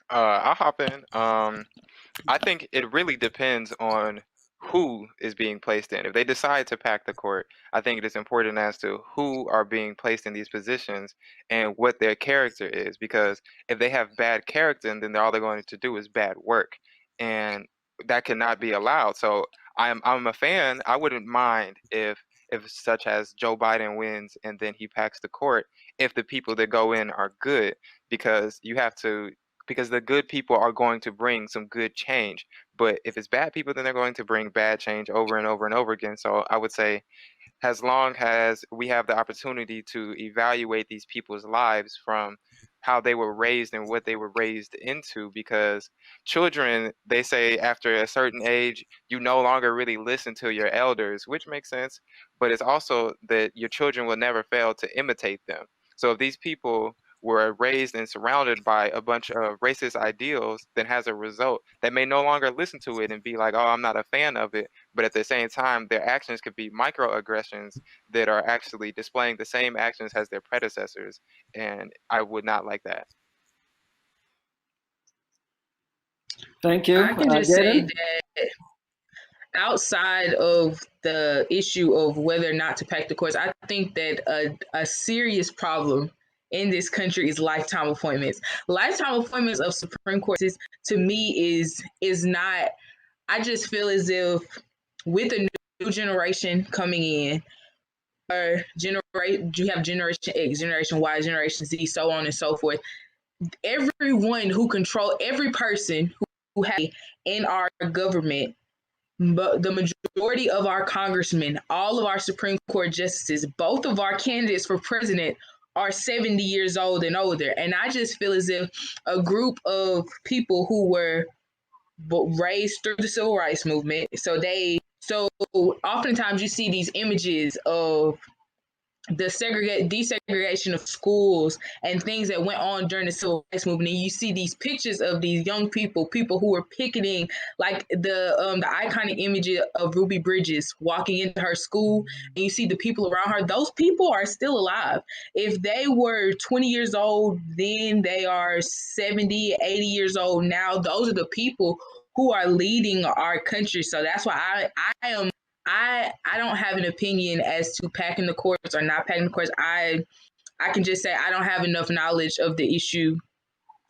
I'll hop in. I think it really depends on who is being placed in. If they decide to pack the court, I think it is important as to who are being placed in these positions and what their character is. Because if they have bad character, then all they're going to do is bad work, and that cannot be allowed. So I'm a fan. I wouldn't mind if such as Joe Biden wins and then he packs the court, if the people that go in are good, because the good people are going to bring some good change. But if it's bad people, then they're going to bring bad change over and over and over again. So I would say, as long as we have the opportunity to evaluate these people's lives from how they were raised and what they were raised into, because children, they say after a certain age, you no longer really listen to your elders, which makes sense, but it's also that your children will never fail to imitate them. So if these people were raised and surrounded by a bunch of racist ideals, then as a result, they may no longer listen to it and be like, oh, I'm not a fan of it. But at the same time, their actions could be microaggressions that are actually displaying the same actions as their predecessors. And I would not like that. Thank you. I can just say that outside of the issue of whether or not to pack the courts, I think that a serious problem in this country is lifetime appointments. Lifetime appointments of Supreme Court to me is not. I just feel as if with a new generation coming in, or you have Generation X, Generation Y, Generation Z, so on and so forth. Everyone who control every person who has in our government, but the majority of our congressmen, all of our Supreme Court justices, both of our candidates for president are 70 years old and older. And I just feel as if a group of people who were raised through the civil rights movement, so oftentimes you see these images of the desegregation of schools and things that went on during the civil rights movement. And you see these pictures of these young people who were picketing, like the iconic image of Ruby Bridges walking into her school, and you see the people around her. Those people are still alive. If they were 20 years old, then they are 70, 80 years old now. Those are the people who are leading our country. So that's why I don't have an opinion as to packing the courts or not packing the courts. I can just say I don't have enough knowledge of the issue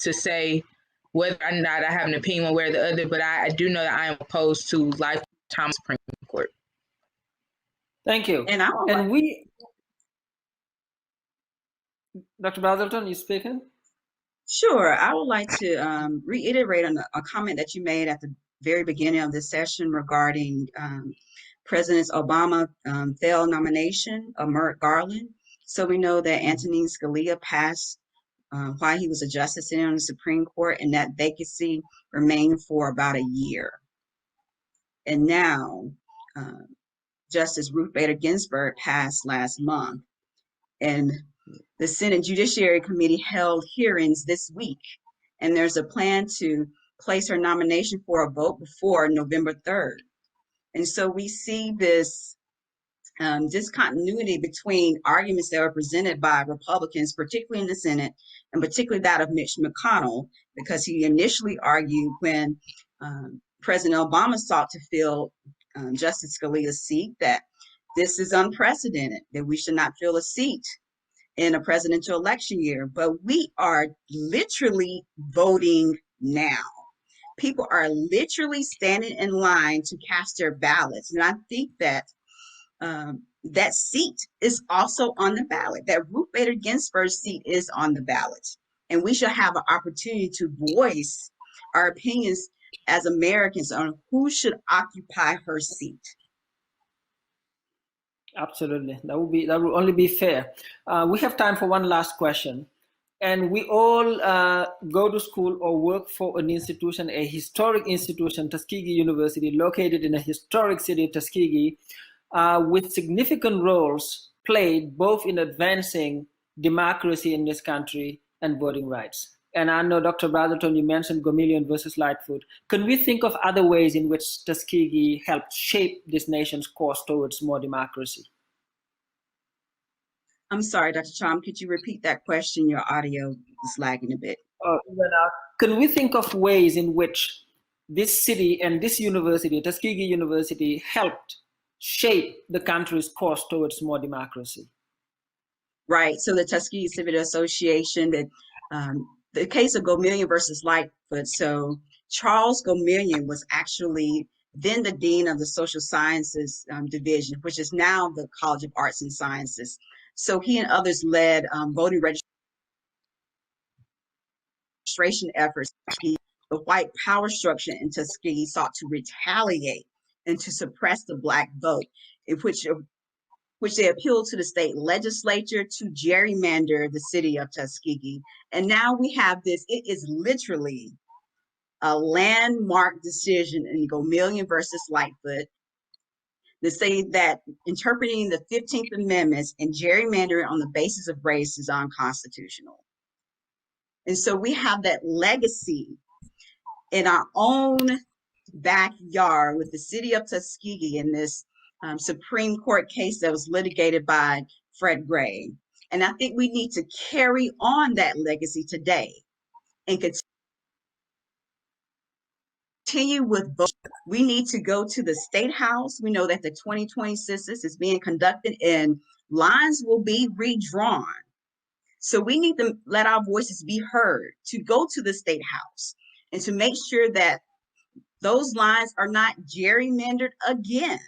to say whether or not I have an opinion one way or the other, but I do know that I am opposed to lifetime Supreme Court. Thank you. And Dr. Brazelton, you speaking? Sure. I would like to reiterate on a comment that you made at the very beginning of this session regarding President Obama failed nomination of Merrick Garland. So we know that Antonin Scalia passed while he was a justice on the Supreme Court, and that vacancy remained for about a year. And now Justice Ruth Bader Ginsburg passed last month, and the Senate Judiciary Committee held hearings this week, and there's a plan to place her nomination for a vote before November 3rd. And so we see this discontinuity between arguments that were presented by Republicans, particularly in the Senate, and particularly that of Mitch McConnell, because he initially argued when President Obama sought to fill Justice Scalia's seat that this is unprecedented, that we should not fill a seat in a presidential election year. But we are literally voting now. People are literally standing in line to cast their ballots. And I think that that seat is also on the ballot. That Ruth Bader Ginsburg seat is on the ballot. And we should have an opportunity to voice our opinions as Americans on who should occupy her seat. Absolutely. That would only be fair. We have time for one last question. And we all go to school or work for an institution, a historic institution, Tuskegee University, located in a historic city, Tuskegee, with significant roles played both in advancing democracy in this country and voting rights. And I know, Dr. Brazelton, you mentioned Gomillion versus Lightfoot. Can we think of other ways in which Tuskegee helped shape this nation's course towards more democracy? I'm sorry, Dr. Chom, could you repeat that question? Your audio is lagging a bit. Can we think of ways in which this city and this university, Tuskegee University, helped shape the country's course towards more democracy? Right. So the Tuskegee Civic Association, that the case of Gomillion versus Lightfoot. So Charles Gomillion was actually then the dean of the Social Sciences Division, which is now the College of Arts and Sciences. So he and others led voting registration efforts. The white power structure in Tuskegee sought to retaliate and to suppress the Black vote, in which they appealed to the state legislature to gerrymander the city of Tuskegee. And now we have this, it is literally a landmark decision in Gomillion versus Lightfoot to say that interpreting the 15th Amendment and gerrymandering on the basis of race is unconstitutional. And so we have that legacy in our own backyard with the city of Tuskegee in this Supreme Court case that was litigated by Fred Gray. And I think we need to carry on that legacy today and continue with voting. We need to go to the State House. We know that the 2020 census is being conducted and lines will be redrawn. So we need to let our voices be heard, to go to the state house and to make sure that those lines are not gerrymandered again.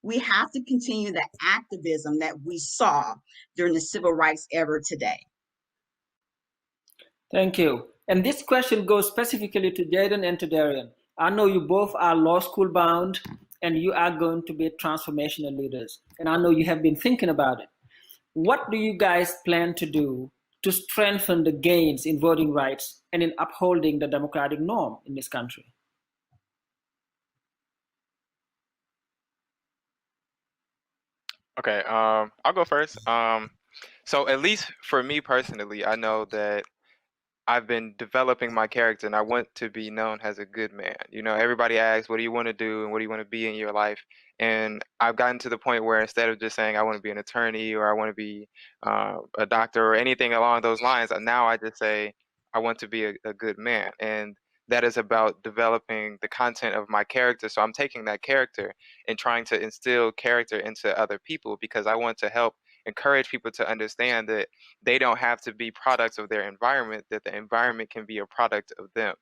We have to continue the activism that we saw during the civil rights era today. Thank you. And this question goes specifically to Jaden and to Darian. I know you both are law school bound and you are going to be transformational leaders. And I know you have been thinking about it. What do you guys plan to do to strengthen the gains in voting rights and in upholding the democratic norm in this country? Okay, I'll go first. So at least for me personally, I know that I've been developing my character and I want to be known as a good man. You know, everybody asks, what do you want to do and what do you want to be in your life? And I've gotten to the point where instead of just saying I want to be an attorney or I want to be a doctor or anything along those lines, now I just say I want to be a good man. And that is about developing the content of my character. So I'm taking that character and trying to instill character into other people because I want to help encourage people to understand that they don't have to be products of their environment, that the environment can be a product of them.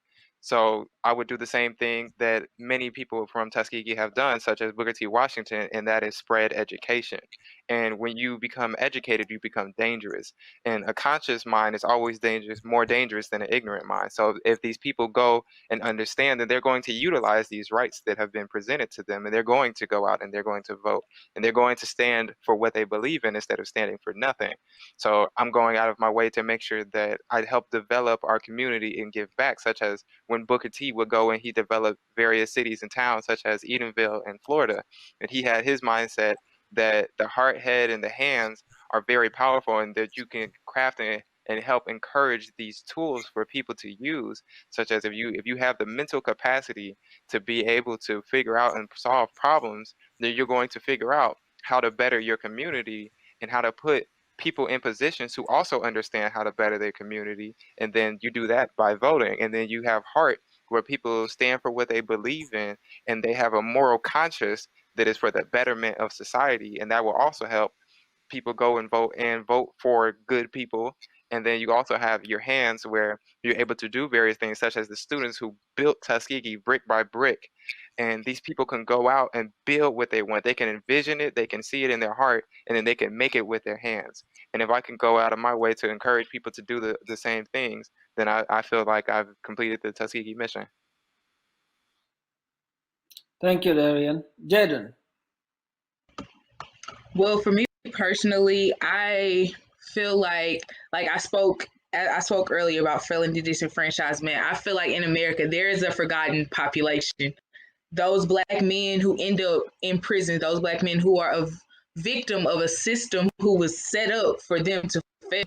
So I would do the same thing that many people from Tuskegee have done, such as Booker T. Washington, and that is spread education. And when you become educated, you become dangerous. And a conscious mind is always dangerous, more dangerous than an ignorant mind. So if these people go and understand that they're going to utilize these rights that have been presented to them, and they're going to go out and they're going to vote, and they're going to stand for what they believe in instead of standing for nothing. So I'm going out of my way to make sure that I help develop our community and give back, such as when Booker T would go and he developed various cities and towns, such as Edenville in Florida, and he had his mindset that the heart, head, and the hands are very powerful, and that you can craft and help encourage these tools for people to use, such as if you have the mental capacity to be able to figure out and solve problems, then you're going to figure out how to better your community and how to put people in positions who also understand how to better their community. And then you do that by voting. And then you have heart, where people stand for what they believe in and they have a moral conscience that is for the betterment of society. And that will also help people go and vote for good people. And then you also have your hands, where you're able to do various things, such as the students who built Tuskegee brick by brick. And these people can go out and build what they want. They can envision it, they can see it in their heart, and then they can make it with their hands. And if I can go out of my way to encourage people to do the same things, then I feel like I've completed the Tuskegee mission. Thank you, Darian. Jaden. Well, for me personally, I feel like I spoke earlier about failing the disenfranchisement. I feel like in America there is a forgotten population. Those Black men who end up in prison, those Black men who are a victim of a system who was set up for them to fail.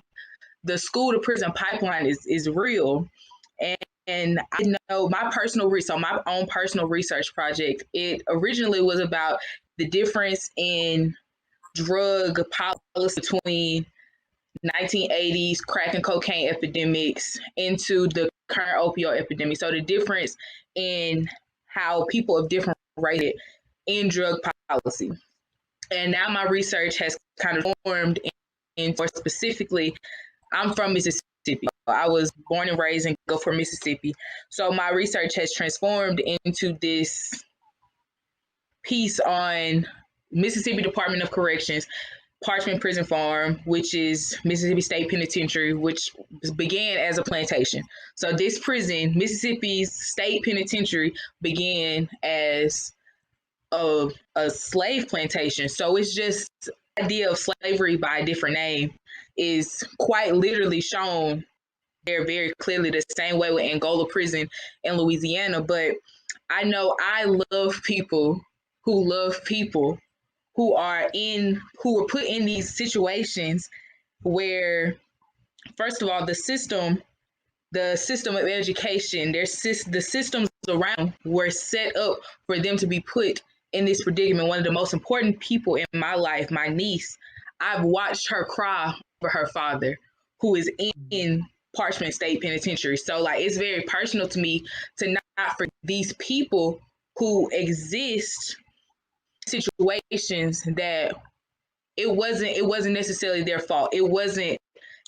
The school to prison pipeline is real. And I know my own personal research project, it originally was about the difference in drug policy between 1980s crack and cocaine epidemics into the current opioid epidemic. So the difference in how people of different races in drug policy. And now my research has kind of formed in more specifically, I'm from Mississippi. I was born and raised in Gulf War, Mississippi. So my research has transformed into this piece on Mississippi Department of Corrections, Parchment Prison Farm, which is Mississippi State Penitentiary, which began as a plantation. So this prison, Mississippi's State Penitentiary, began as a slave plantation. So it's just the idea of slavery by a different name is quite literally shown there very clearly, the same way with Angola Prison in Louisiana. But I know I love people who were put in these situations where, first of all, the system of education, the systems around were set up for them to be put in this predicament. One of the most important people in my life, my niece, I've watched her cry for her father, who is in Parchment State Penitentiary. So like, it's very personal to me to not for these people who exist situations that it wasn't necessarily their fault. It wasn't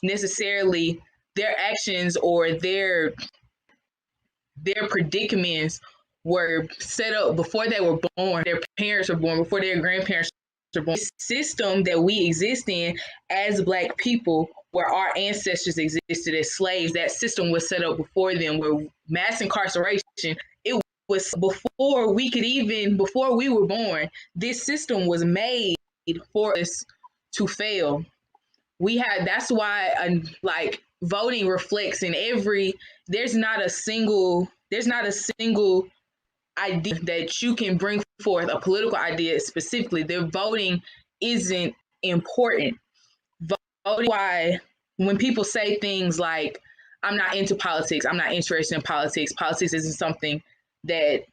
necessarily their actions or their predicaments were set up before they were born, their parents were born, before their grandparents were born. The system that we exist in as Black people, where our ancestors existed as slaves, that system was set up before them, where mass incarceration, it was before we were born. This system was made for us to fail. That's why like voting reflects in there's not a single idea that you can bring forth, a political idea specifically. Their voting isn't important. Voting, why when people say things like, I'm not into politics, I'm not interested in politics, politics isn't something that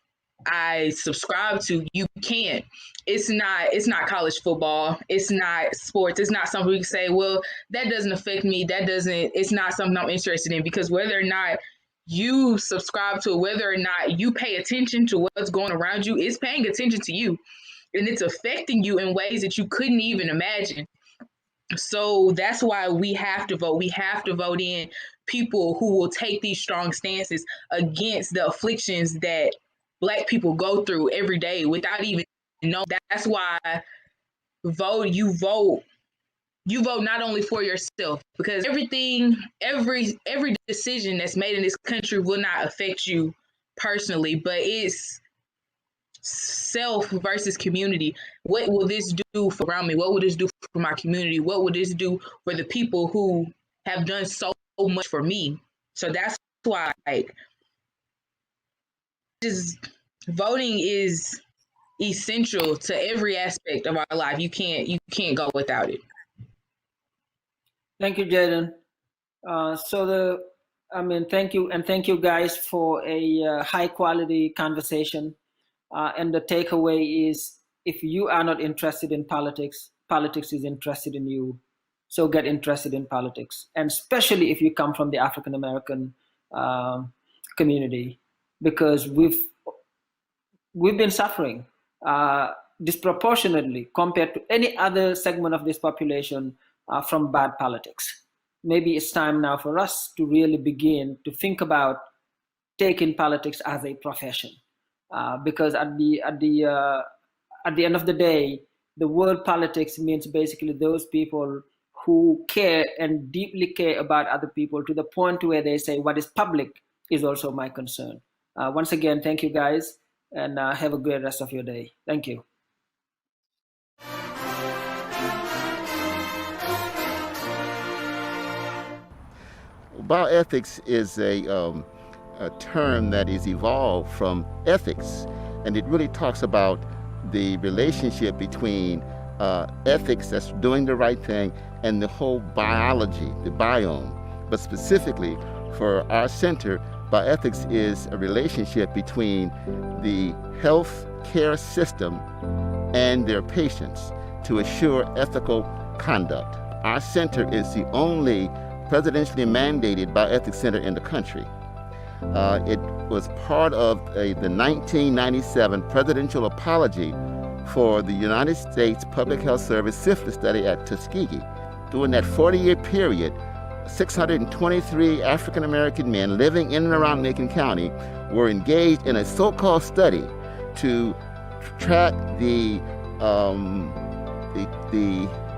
I subscribe to, you can't. It's not college football. It's not sports. It's not something we can say, well, that doesn't affect me. It's not something I'm interested in, because whether or not you subscribe to it, whether or not you pay attention to what's going around you, it's paying attention to you, and it's affecting you in ways that you couldn't even imagine. So that's why we have to vote. We have to vote in people who will take these strong stances against the afflictions that Black people go through every day without even knowing. That's why you vote not only for yourself, because every decision that's made in this country will not affect you personally, but it's self versus community. What will this do for around me? What will this do for my community? What will this do for the people who have done so much for me? So that's why, voting is essential to every aspect of our life. You can't go without it. Thank you, Jaden. Thank you guys for a high quality conversation. And the takeaway is, if you are not interested in politics, politics is interested in you. So get interested in politics, and especially if you come from the African American community, because we've been suffering disproportionately compared to any other segment of this population from bad politics. Maybe it's time now for us to really begin to think about taking politics as a profession, because at the end of the day, the word politics means basically those people who care and deeply care about other people, to the point where they say what is public is also my concern. Once again, thank you guys, and have a great rest of your day. Thank you. Bioethics is a term that is evolved from ethics, and it really talks about the relationship between ethics, that's doing the right thing, and the whole biology, the biome. But specifically for our center, bioethics is a relationship between the health care system and their patients to assure ethical conduct. Our center is the only presidentially mandated bioethics center in the country. It was part of the 1997 presidential apology for the United States Public Health Service syphilis study at Tuskegee. During that 40-year period, 623 African American men living in and around Macon County were engaged in a so-called study to track the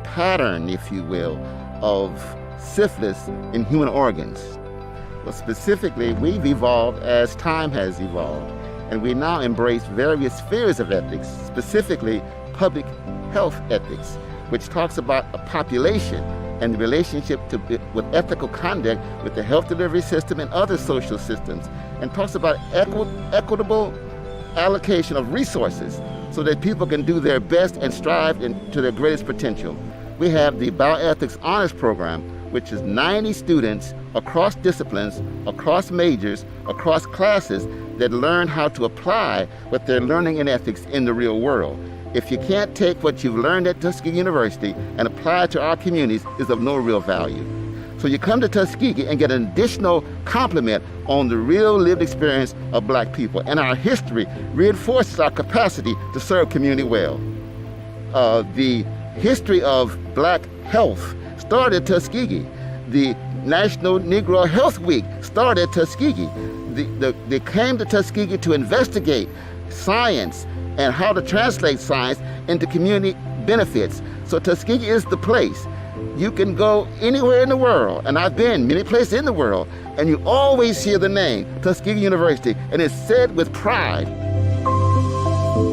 pattern, if you will, of syphilis in human organs. Well, specifically, we've evolved as time has evolved, and we now embrace various spheres of ethics, specifically public health ethics, which talks about a population and the relationship with ethical conduct with the health delivery system and other social systems, and talks about equitable allocation of resources so that people can do their best and strive to their greatest potential. We have the Bioethics Honors Program, which is 90 students across disciplines, across majors, across classes that learn how to apply what they're learning in ethics in the real world. If you can't take what you've learned at Tuskegee University and apply it to our communities, it's of no real value. So you come to Tuskegee and get an additional complement on the real lived experience of Black people. And our history reinforces our capacity to serve community well. The history of Black health started at Tuskegee. The National Negro Health Week started at Tuskegee. They came to Tuskegee to investigate science and how to translate science into community benefits. So Tuskegee is the place. You can go anywhere in the world, and I've been many places in the world, and you always hear the name Tuskegee University, and it's said with pride.